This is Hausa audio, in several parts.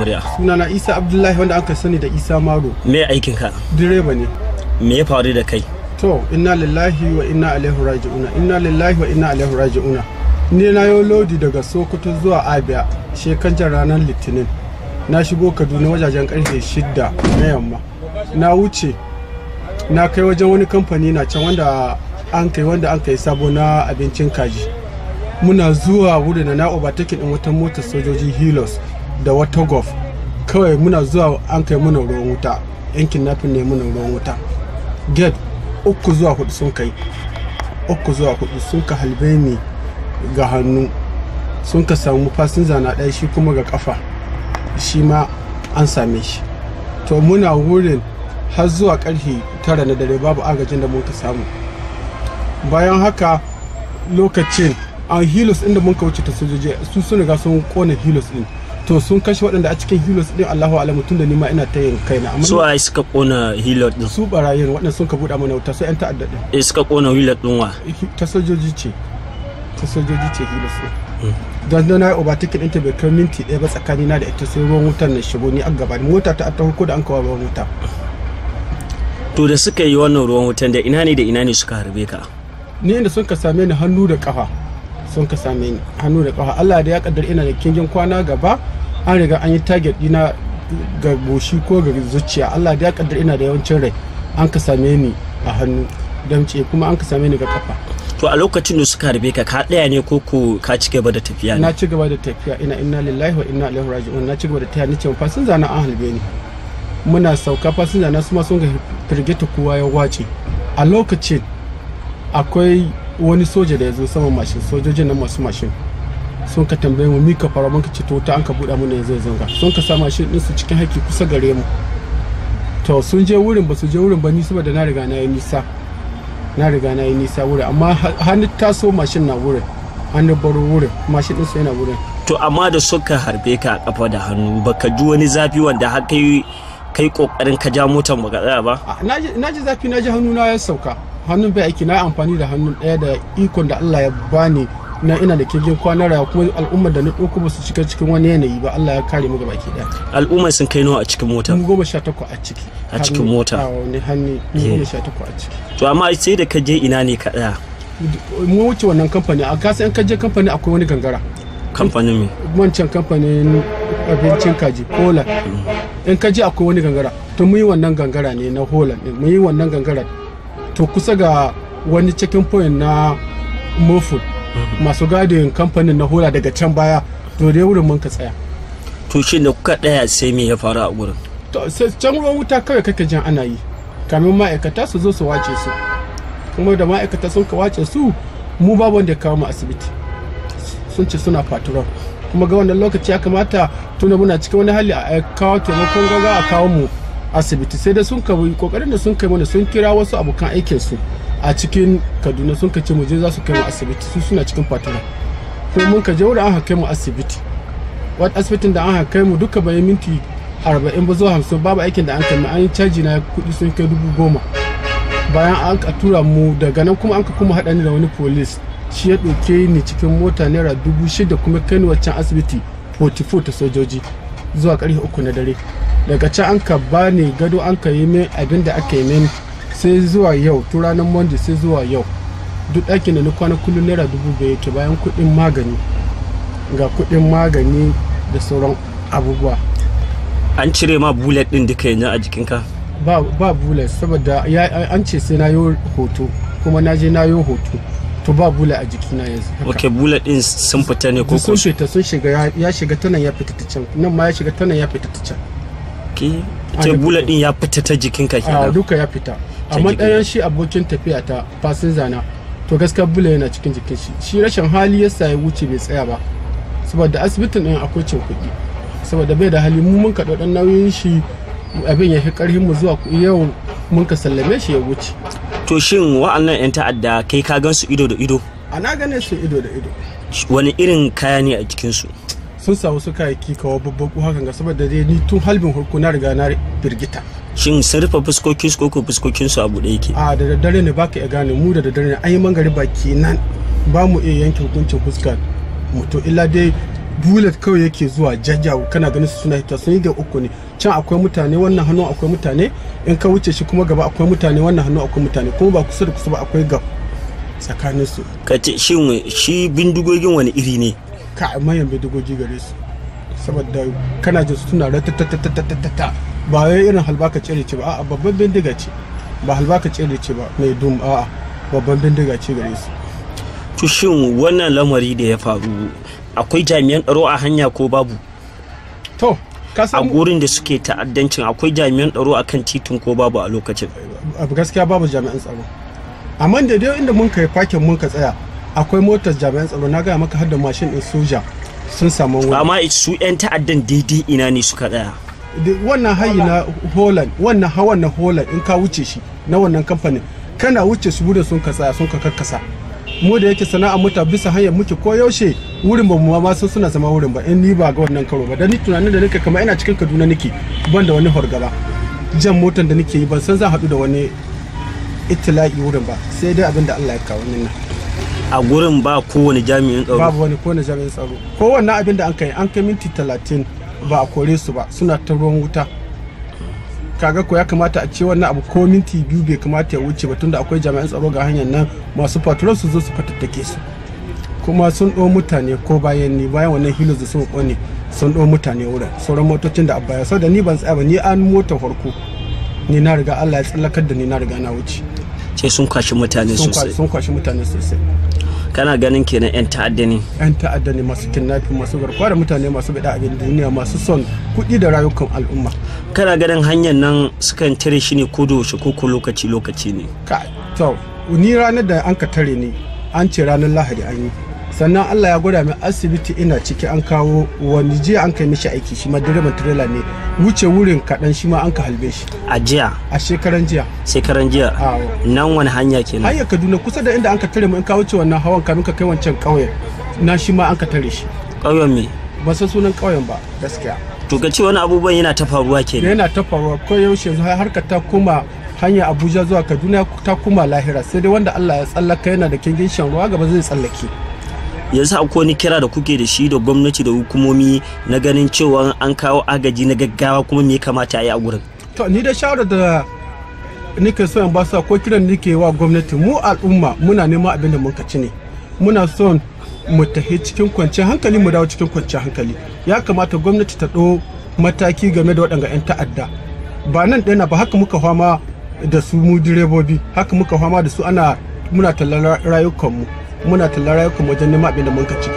shari'a? Sunana Isa Abdullahi wanda aka sani da Isa Maro. Me aikin ka? Direba ne. Me ya faru da kai? To, inna lillahi wa inna ilaihi raji'una. Inna lillahi wa inna ilaihi raji'una. Ni na yau lodi daga Sokoto zuwa Abia shekaran ranar Litinin. Na shigo Kaduna wajajen karfe 6 na yamma. Na wuce na kai wajen wani kamfani na can wanda an kai sabo na abincin kaji. Muna zuwa wurin na overtake din wata motar sojoji Hilos da wata Golf. Kawai muna zuwa an kai muna ruwan wuta. Yankin nafin ne muna ruwan wuta. Gate 3 zuwa 4 sun kai. 3 zuwa 4 sun ka halbe ni ga hannu. Sun ka samu fasinja na ɗaya shi kuma ga kafa. Shi ma an same shi. To muna wurin har zuwa karfe 9 na dare babu agajin da muka samu. Bayan haka lokacin an Hilos inda mun wuce ta sojoji sun riga sun kona Hilos din. To sun kashe waɗanda a cikin Hilos din Allahu alamu tun da ni ma ina ta yin kaina. Amma su ai suka kona Hilos din. Su barayin waɗanda sun ka buɗa mana wuta su ƴan ta'adda din. Suka kona Hilos din wa? Ta sojoji ce. Ta sojoji ce Hilos din. Dan na overtake ɗinta bai kai minti 1 ba tsakanina da ita sai ruwan wutar na shigo ni a gaba mota ta ta ko da an kawo ruwan wuta. To da suka yi wannan ruwan wutan da ina ne suka harbe ka? Ni inda sun ka same ni hannu da kafa. Sun ka same ni hannu da kafa. Allah da ya kaddar ina da kingin kwana gaba an riga an yi target dina ga goshi ko ga zuciya. Allah da ya kaddar ina da yawancin rai an ka same ni a hannu damce kuma an ka same ni ga kafa. To a lokacin da suka harbe ka ɗaya ne ko ka ci gaba da tafiya ne? Na ci gaba da tafiya inna lillahi wa inna ilaihi raji'un. Na ci gaba da tafiya ni ce fasinja na an halbe ni. Muna sauka fasinja na su ma sun ga firgita kowa ya wace. A lokacin akwai wani soja da ya zo saman mashin sojojin nan masu mashin sun ka tambaye mu mika fara mun ka ce to ta an ka buɗa mana yanzu zanga sun ka sa mashin din su cikin haƙi kusa gare mu. To sun je wurin ba su je wurin ba ni saboda na riga na yi nisa wurin amma hannu taso mashin na wurin an baro wurin mashin din su yana wurin. To amma da suka harbe ka a kafa da hannu baka ji wani zafi wanda har kai kokarin ka ja motar baka tsaya ba? Na ji zafi na ji hannu na ya sauka. Hannun bai aiki na amfani da hannun ɗaya da ikon da Allah ya bani na ina da kirgin kwanar rayuwa kuma al'ummar da na ɗauko ba su shiga cikin wani yanayi ba Allah ya kare mu gabaki ɗaya. Al'ummar sun kai nawa a cikin mota? 18 a ciki. A cikin mota? A wani hannu 18 a ciki. To amma sai da ka je ina ne ka tsaya? Mu wuce wannan kamfani a kasa in ka je kamfani akwai wani gangara. Kamfanin me? Wancan kamfanin abincin kaji Holland. In ka je akwai wani gangara to mu yi wannan gangara ne na Holland mu yi wannan gangara. To kusa ga wani checking point na Mofu masu gadin kamfanin na Hola daga can baya to dai wurin mun ka tsaya. To shin da kuka daya sai me ya faru a gurin? To sai can ruwan wuta kawai kake jin ana yi kamin ma'aikata su zo su wace su kuma da ma'aikata sun ka wace su mu babu wanda ya kawo mu asibiti sun ce suna patrol kuma ga wannan lokaci ya kamata tuna muna cikin wani hali a kawo taimakon gaga a kawo mu asibiti sai da sun ka kokarin da sun kai mana sun kira wasu abokan aikin su a cikin Kaduna sun ka ce mu je za su kai mu asibiti su suna cikin patrol ko mun ka je wurin an kai mu asibiti wata asibitin da an kai mu duka bai minti 40 ba zuwa 50 babu aikin da an kai mu an yi caji na kudi sun kai 10,000 bayan an ka tura mu daga nan kuma an ka kuma hada ni da wani police shi ya dauke ni cikin mota naira 6,000 kuma kai ni waccan asibiti 44 ta sojoji zuwa karfe 3 na dare. Daga can an ka bani gado an ka yi min abin da aka yi min sai zuwa yau tun ranar Monday sai zuwa yau duk ɗakin da na kwana kullum naira 5,000 yake bayan kuɗin magani ga kuɗin magani da sauran abubuwa. An cire ma bullet ɗin duka yanzu a jikinka? Ba bullet saboda an ce sai na yi hoto kuma na je na yi hoto to ba bullet a jikina yanzu. Ok, bullet ɗin sun fita ne ko sun fita sun shiga ya shiga ta nan ya fita ta can nan ma ya shiga ta nan ya fita ta can. Ce bullet din ya fita ta jikinka kenan? Duka ya fita amma ɗayan shi abokin tafiya ta fasinja na to gaskiya bullet yana cikin jikin shi rashin hali yasa ya wuce bai tsaya ba saboda asibitin ɗin akwai cin kuɗi saboda bai da hali mu mun ka ɗan nauyin shi abin ya fi ƙarfin mu zuwa yau mun ka sallame shi ya wuce. To shin wa'annan 'yan ta'adda kai ka gan su ido da ido? Ana ganin su ido da ido. Wani irin kaya ne a jikinsu? Sun sa wasu kayayyaki kawo babbaku hakan ga saboda dai ni tun halbin hurku na riga na firgita. Shin sun rufe fuskokin su ko fuskokin su a buɗe yake? A da daddare ne baka iya gane mu da daddare ne an yi mangari baki nan ba mu iya yanke hukuncin fuskar mutum illa dai bullet kawai yake zuwa jajjawo kana ganin su suna hita sun yi ga uku ne can akwai mutane wannan hannu akwai mutane in ka wuce shi kuma gaba akwai mutane wannan hannu akwai mutane kuma ba kusa da kusa ba akwai gab tsakanin su. Kace shi bindigogin wani iri ne? Ka manyan bindigogi gare su saboda kana jin suna ratatatatata ba wai irin halbaka cere ce ba a'a babban bindiga ce ba halbaka cere ce ba mai dum a'a babban bindiga ce gare su. To shin wannan lamari da ya faru akwai jami'an tsaro a hanya ko babu? To a gurin da suke ta'addancin akwai jami'an tsaro a kan titin ko babu a lokacin? Gaskiya babu jami'an tsaro, amma da dai inda mun kai fakin mun ka tsaya akwai motar jami'an tsaro na gaya maka har da mashin din soja sun samu wani. Amma su 'yan ta'addan daidai ina ne suka tsaya? Wannan hayi na Holland, wannan hawan na Holland in ka wuce shi na wannan kamfanin kana wuce su wurin sun ka tsaya sun ka karkasa. Mu da yake sana'a muta bisa hanyar muke ko yaushe wurin ba mu ma sun suna zama wurin ba in ni ba ga wannan karo ba dan ni tunanin da nake kamar ina cikin Kaduna nake ban da wani fargaba jan motar da nake yi ban san zan haɗu da wani itila'i wurin ba sai dai abinda Allah ya kawo min nan. A gurin ba kowane jami'in tsaro? Babu wani kowane jami'in tsaro. Kowanne abin da an kai minti 30 ba a kore su ba suna ta ruwan wuta. Kaga ko ya kamata a ce wannan abu ko minti 2 bai kamata ya wuce ba tunda akwai jami'an tsaro ga hanyar nan masu patrol su zo su fatattake su. Kuma sun ɗau mutane ko bayan wannan hilos da sun ƙone sun ɗau mutane wurin sauran motocin da abaya sau da ni ban tsaya ba ni an mota farko ni na riga Allah ya tsallakar da ni na riga na wuce. Sai sun kwashi mutane sosai. Sun kwashi mutane sosai. Kana ganin kenan 'yan ta'adda ne? ''Yan ta'adda ne masu kidnapping masu garkuwa da mutane masu bada abin duniya masu son kuɗi da rayukan al'umma. Kana ganin hanyar nan sukan tare shi ne ko da yaushe ko lokaci ne? To ni ranar da an ka tare ni an ce ranar Lahadi an yi sannan Allah ya gwada min asibiti ina ciki an kawo wani jiya an kai mishi aiki shi ma direban trailer ne wuce wurin kaɗan shi ma an ka halbe shi. A jiya? A shekaran jiya. Shekaran jiya? Nan wani hanya kenan? Hanyar Kaduna kusa da inda an ka tare mu in ka wuce wannan hawan kamin ka kai wancan ƙauyen na shi ma an ka tare shi. Ƙauyen me? Ba san sunan ƙauyen ba gaskiya. To ka ce wani abubuwan yana ta faruwa kenan? Yana ta faruwa ko yaushe har ka ta kuma hanya Abuja zuwa Kaduna ta kuma lahira sai dai wanda Allah ya tsallaka yana da kingin shan ruwa gaba zai tsallake. Yanzu akwai wani kira da kuke da shi da gwamnati da hukumomi na ganin cewa an kawo agaji na gaggawa kuma me ya kamata a yi a gurin? To ni da shawara da nake so in ba su ko kiran nake wa gwamnati mu al'umma muna neman abin da mun kaci ne muna son mu tafi cikin kwanciyar hankali mu dawo cikin kwanciyar hankali ya kamata gwamnati ta ɗau mataki game da waɗanga 'yan ta'adda ba nan ɗaya ba haka muka fama da su mu direbobi haka muka fama da su muna tallar rayukanmu wajen neman abin da mun kaci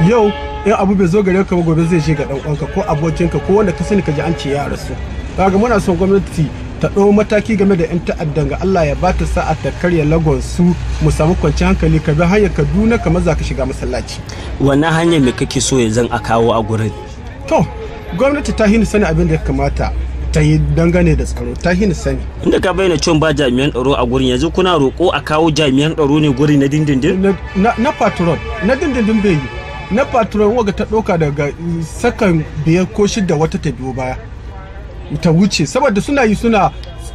yau in abu bai zo gare ka ba gobe zai je ga dan uwanka ko abokinka ko wanda ka sani ka ji an ce ya rasu kaga muna son gwamnati ta ɗau mataki game da 'yan ta'addan ga Allah ya ba ta sa'a ta karya lagon su mu samu kwanciyar hankali ka bi hanyar Kaduna kamar za ka shiga masallaci. Wannan hanyar me kake so ya zan a kawo a gurin? To gwamnati ta hini sani abin da ya kamata ta yi dangane da tsaro ta hini sani. Inda ka bayyana cewa ba jami'an tsaro a gurin yanzu kuna roƙo a kawo jami'an tsaro ne guri na dindindin? Na patrol na dindindin bai yi na patrol waga ta ɗauka daga sakan 5 ko 6 wata ta biyo baya. Ta wuce saboda suna yi suna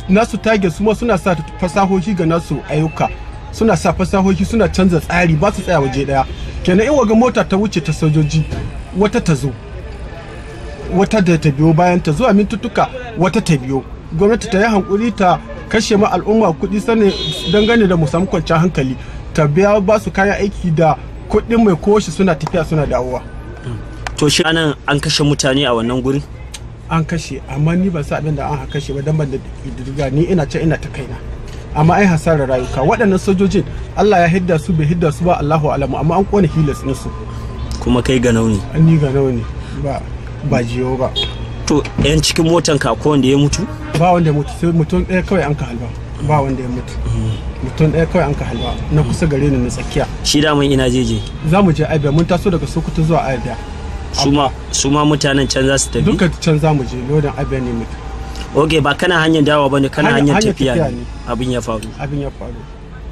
nasu tage su ma suna sa fasahohi ga nasu ayyuka suna sa fasahohi suna canza tsari ba su tsaya waje daya kenan in waga mota ta wuce ta sojoji wata ta zo wata da ta biyo bayan ta zuwa mintuttuka wata ta biyo gwamnati ta yi hankuri ta kashe ma al'umma kuɗi sane dangane da mu samu kwanciyar hankali ta biya ba su kayan aiki da kuɗin mai koshi suna tafiya suna dawowa. To shi anan an kashe mutane a wannan gurin? An kashe amma ni ban sa abin da an kashe ba dan ban da diga ni ina ce ina ta kaina amma ai hasarar rayuka waɗannan sojojin Allah ya hidda su bai hidda su ba Allahu alamu amma an kone hilas din su kuma kai ga nauni ni ga nauni ba jiyo ba. To yan cikin motan ka ko wanda ya mutu? Ba wanda ya mutu sai mutum ɗaya kawai an ka halba ba wanda ya mutu mutum ɗaya kawai an ka halba na kusa gare ni na tsakiya. Shi da mun ina jeje za mu je Abia mun taso daga Sokoto zuwa Abia. su ma mutanen can za su tafi? Duka can za mu je lodin Abia ne mutu. Ok ba kana hanyar dawa bane kana hanyar tafiya ne abin ya faru.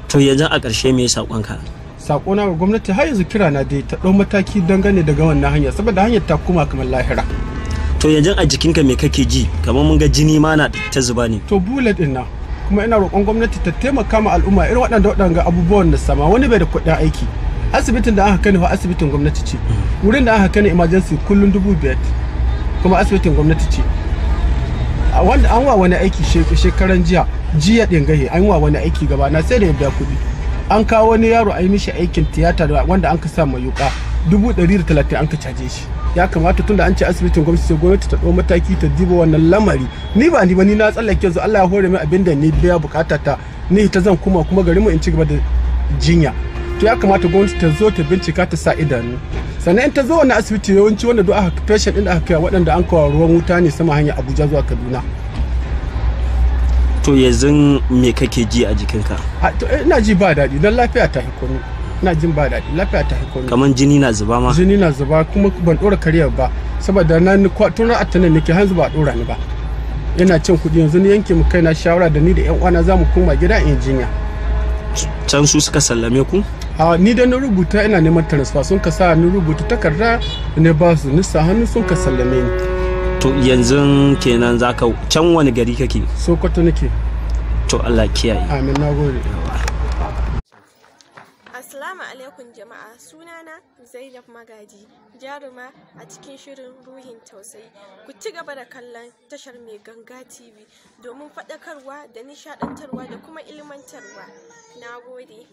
To yanzu a ƙarshe me saƙonka? Saƙona ga gwamnati har yanzu kira na dai ta ɗau mataki dangane daga wannan hanya saboda hanyar ta kuma kamar lahira. To yanzu a jikinka me kake ji kamar mun ga jini ma na ta zuba ne? To bullet din na kuma ina roƙon gwamnati ta taimaka ma al'umma irin waɗanda abubuwan da sama wani bai da kuɗin aiki asibitin da aka kani wa asibitin gwamnati ce, wurin da aka kani emergency kullum 5,000 kuma asibitin gwamnati ce. Wanda an wa wani aiki shekaran jiya ɗin gahe an wa wani aiki gaba na sai da ya biya kuɗi. An kawo wani yaro a yi mishi aikin tiyata wanda an ka sa mai yuka 130 an ka caje shi. Ya kamata tunda an ce asibitin gwamnati sai gwamnati ta ɗau mataki ta diba wannan lamari. Ni na tsallake yanzu Allah ya hore min abin da ni biya bukata ta ni ta zan kuma garin mu in ci gaba da jinya. To ya kamata gwamnati ta zo ta bincika ta sa idanu. Sannan in ta zo wani asibiti yawanci wanda duk aka patient din da aka kai waɗanda an kawo ruwan wuta ne sama hanyar Abuja zuwa Kaduna. To yanzu me kake ji a jikinka? Ina ji ba daɗi don lafiya ta hikoni. Ina jin ba daɗi lafiya ta hikoni. Kaman jini na zuba ma? Jini na zuba kuma ban ɗora kariyar ba saboda na tun ra'atanin nake hanzu ba ɗora ni ba. Ina cin kuɗi yanzu ni yanke mu kaina shawara da ni da ƴan uwana za mu koma gida in jinya. Can su suka sallame ku? Ni da na rubuta ina neman transfer sun ka sa ni rubuta takarda ne ba su nisa hannu sun ka sallame ni. To yanzu kenan zaka can wani gari kake? Sokoto nake. To Allah kiyaye. Amin, nagode. Assalamu alaikum jama'a, sunana Zainab Magaji, jaruma a cikin shirin ruhin tausayi. Ku ci gaba da kallon tashar Mai Ganga TV domin faɗakarwa da nishaɗantarwa da kuma ilmantarwa. Na gode.